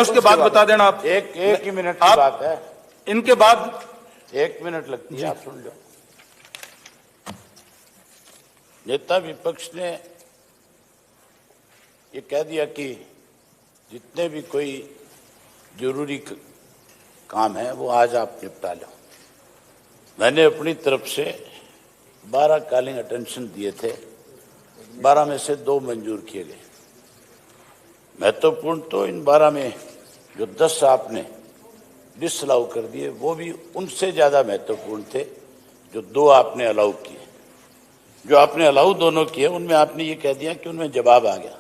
उसके बाद बता देना आप। एक ही मिनट की बात है, इनके बाद 1 मिनट लगती है, आप सुन लो। नेता विपक्ष ने ये कह दिया कि जितने भी कोई जरूरी काम है वो आज आप निपटा लो। मैंने अपनी तरफ से 12 कॉलिंग अटेंशन दिए थे, 12 में से 2 मंजूर किए गए। महत्वपूर्ण तो इन 12 में जो 10 आपने डिसअलाउ कर दिए वो भी उनसे ज्यादा महत्वपूर्ण थे जो 2 आपने अलाउ किए। जो आपने अलाउ दोनों किए उनमें आपने ये कह दिया कि उनमें जवाब आ गया,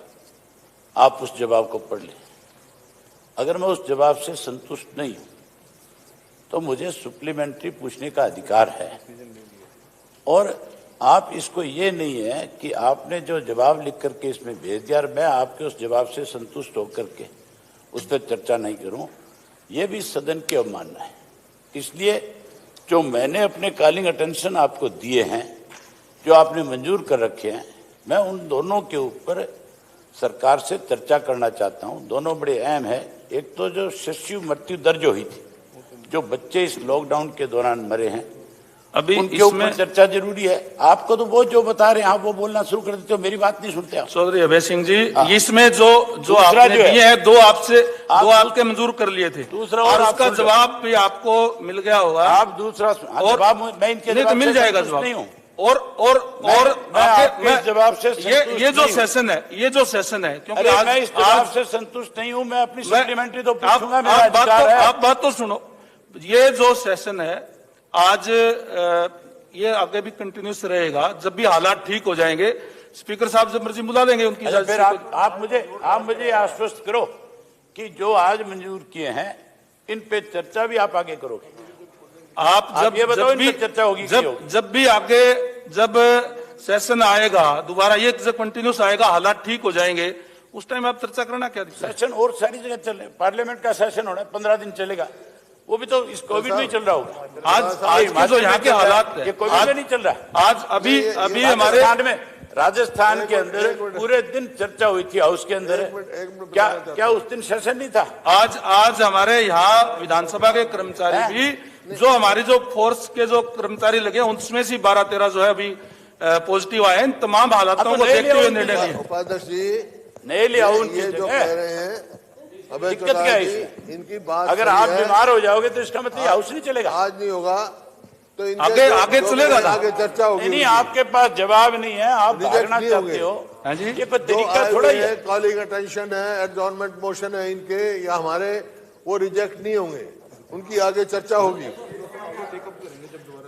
आप उस जवाब को पढ़ लें। अगर मैं उस जवाब से संतुष्ट नहीं हूं तो मुझे सप्लीमेंट्री पूछने का अधिकार है। और आप इसको ये नहीं है कि आपने जो जवाब लिख करके इसमें भेज दिया और मैं आपके उस जवाब से संतुष्ट होकर के उस पर चर्चा नहीं करूं, ये भी सदन की अवमानना है। इसलिए जो मैंने अपने कॉलिंग अटेंशन आपको दिए हैं, जो आपने मंजूर कर रखे हैं, मैं उन दोनों के ऊपर सरकार से चर्चा करना चाहता हूं। दोनों बड़े अहम है। एक तो जो शिशु मृत्यु दर्ज हुई थी, जो बच्चे इस लॉकडाउन के दौरान मरे हैं, अभी उनके ऊपर चर्चा जरूरी है। आपको तो वो जो बता रहे हैं आप वो बोलना शुरू कर देते हो, मेरी बात नहीं सुनते आप। चौधरी अभय सिंह जी, इसमें जो आपने दिए हैं, 2 आपके मंजूर कर लिए थे, दूसरा और उसका जवाब भी आपको मिल गया होगा। आप दूसरा जवाब मैं इनके नहीं तो मिल जाएगा जवाब नहीं हूँ। और जवाब से ये जो सेशन है, क्योंकि आज मैं इस जवाब से संतुष्ट नहीं हूं। मैं अपनी सप्लीमेंट्री तो पूछूंगा, मेरा आप अधिकार है। आप बात तो सुनो। ये जो सेशन है आज, ये आगे भी कंटिन्यूस रहेगा। जब भी हालात ठीक हो जाएंगे स्पीकर साहब जब मर्जी बुला लेंगे उनकी। फिर आप मुझे आश्वस्त करो कि जो आज मंजूर किए हैं इन पे चर्चा भी आप आगे करोगे। आप जब ये बताओ, इन पे चर्चा होगी? जब भी आगे जब सेशन आएगा दोबारा, ये जब कंटिन्यूस आएगा, हालात ठीक हो जाएंगे, उस टाइम आप चर्चा करना। क्या सेशन और सारी जगह चल रहे, पार्लियामेंट का सेशन होना है, 15 दिन चलेगा, वो भी तो इस कोविड में चल रहा होगा। आज के जो यहाँ के हालात है, ये कोविड में नहीं चल रहा। आज अभी हमारे राजस्थान के अंदर पूरे दिन चर्चा हुई थी हाउस के अंदर। क्या उस दिन सेशन नहीं था? आज हमारे यहाँ विधानसभा के कर्मचारी भी, जो हमारे जो फोर्स के जो कर्मचारी लगे उसमें से 12-13 जो है अभी पॉजिटिव आए हैं। तमाम हालातों को देखते हुए निर्णय लिया। उपाध्यक्ष जी नहीं लिया, ये जो कह रहे हैं, अब दिक्कत क्या है? इनकी बात अगर आप बीमार हो जाओगे तो इसका मतलब हाउस नहीं चलेगा। आज नहीं होगा तो आगे चलेगा, आगे चर्चा होगी। नहीं, आपके पास जवाब नहीं है, आप भागना चाहते हो। ये कोई तरीका थोड़ा ही है। कॉलिंग अटेंशन है, एडजॉर्नमेंट मोशन है इनके या हमारे, वो रिजेक्ट नहीं होंगे, उनकी आगे चर्चा होगी।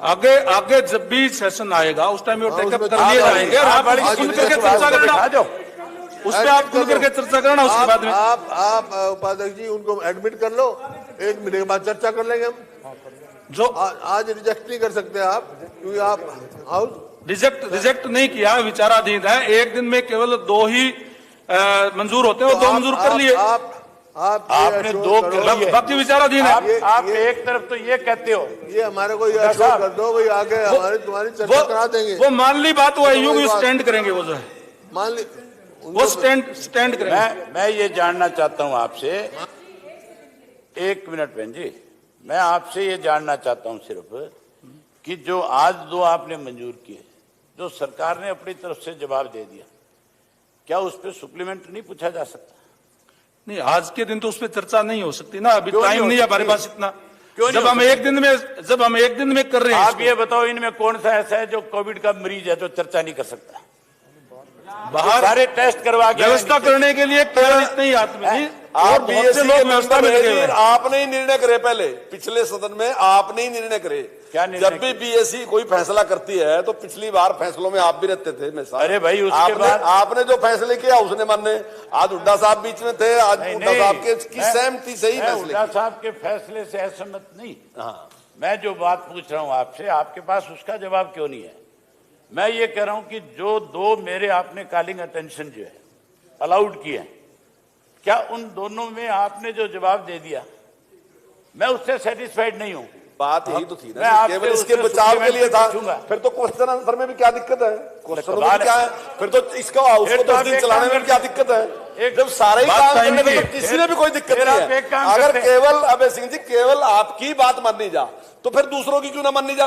आगे जब भी सेशन आएगा उस टाइम वो टेकअप कर लिए जाएंगे और आप खुल करके चर्चा करना, उस पर आप खुल करके चर्चा करना। उसके बाद में आप उपाध्यक्ष जी उनको एडमिट कर लो, 1 महीने के बाद चर्चा कर लेंगे हम। जो आज रिजेक्ट नहीं कर सकते आप, क्योंकि आप हाउस रिजेक्ट नहीं किया, विचाराधीन है। 1 दिन में केवल 2 ही मंजूर होते हैं, वो 2 मंजूर कर लिए। आपने 2 कर लिए, बाकी विचाराधीन है। आप एक तरफ तो ये कहते हो, ये हमारे को ये कर दो भाई, आगे हमारी तुम्हारी चर्चा करा देंगे। वो मान ली बात, वो यूं स्टैंड करेंगे, वो जो है मान ली वो स्टैंड करेंगे। मैं ये जानना चाहता हूं आपसे, 1 मिनट बहन जी, मैं आपसे ये जानना चाहता हूं सिर्फ कि जो आज 2 आपने मंजूर किए, जो सरकार ने अपनी तरफ से जवाब दे दिया, क्या उस पर सप्लीमेंट नहीं पूछा जा सकता? नहीं, आज के दिन तो उस पर चर्चा नहीं हो सकती ना, अभी टाइम नहीं है हमारे पास इतना। जब हम एक दिन में कर रहे हैं। आप ये बताओ, इनमें कौन सा ऐसा है जो कोविड का मरीज है जो चर्चा नहीं कर सकता? बाहर सारे टेस्ट करवा के व्यवस्था करने के लिए केवल इतने ही आदमी, आप बहुत से लोग व्यवस्था में लगे हुए हैं। आपने ही निर्णय करे, पहले पिछले सदन में आपने ही निर्णय करे। क्या निर्णय? जब भी बीएससी कोई फैसला करती है तो पिछली बार फैसलों में आप भी रहते थे मेरे साथ। अरे भाई, उसके बाद आपने जो फैसले किया उसने माने। आज हुड्डा साहब बीच में थे, आज हुड्डा साहब की सहमति से ही फैसले। हुड्डा साहब के फैसले से असहमत नहीं। मैं जो बात पूछ रहा हूं आपसे, आपके पास उसका जवाब क्यों नहीं है? मैं ये कह रहा हूं कि जो 2 मेरे आपने कॉलिंग अटेंशन जो है अलाउड किए हैं, क्या उन दोनों में आपने जो जवाब दे दिया, मैं उससे सेटिस्फाइड नहीं हूं। बात यही तो थी ना, केवल इसके बचाव के लिए था। फिर तो क्वेश्चन आंसर में भी क्या दिक्कत है? क्वेश्चन क्या है? फिर तो इसका 10 दिन चलाने में क्या दिक्कत है? जब सारे ही बात काम टाइम करने की तो है। किसी में भी कोई दिक्कत फिर नहीं आप एक काम है। अगर करते हैं। केवल अभय सिंह जी केवल आपकी बात माननी जा तो फिर दूसरों की क्यों ना माननी जा।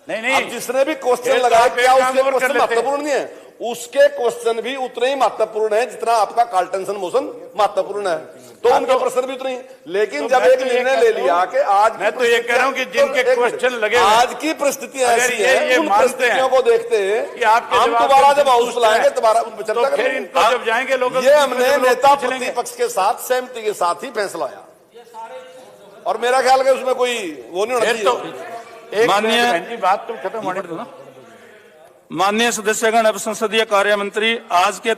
नहीं। अब जिसने भी क्वेश्चन फिर तो लगाया आप एक क्या काम उसके और कर क्वेश्चन लेते हैं। महत्वपूर्ण नहीं है, उसके क्वेश्चन भी उतने ही महत्वपूर्ण है जितना आपका कार्टेंसन मोशन महत्वपूर्ण है, तो उनके प्रश्न भी उतने ही। लेकिन तो जब मैं एक तो ये निर्णय कहता ले लिया हूं- कि आज मैं तो ये कह रहा हूं कि जिनके एक मिनट, क्वेश्चन लगे हुए हैं, आज की परिस्थितियां अगर ऐसी ये हैं, उन मानते हैं परिस्थितियों को देखते कि आपके हम जवाब दोबारा से जब हाउस संतुष्ट बुलाएंगे हैं, दोबारा उन पर तो चर्चा फिर करेंगे। इनको जब जाएंगे लोग ये हमने नेता पूछ लेंगे। प्रतिपक्ष के साथ सहमति के साथ ही फैसला आया और मेरा ख्याल है उसमें कोई वो नहीं होना फिर तो चाहिए। एक माननीय- मिनट बहन जी, बात तो खत्म होने दो ना। माननीय सदस्यगण, अब संसदीय कार्य मंत्री आज के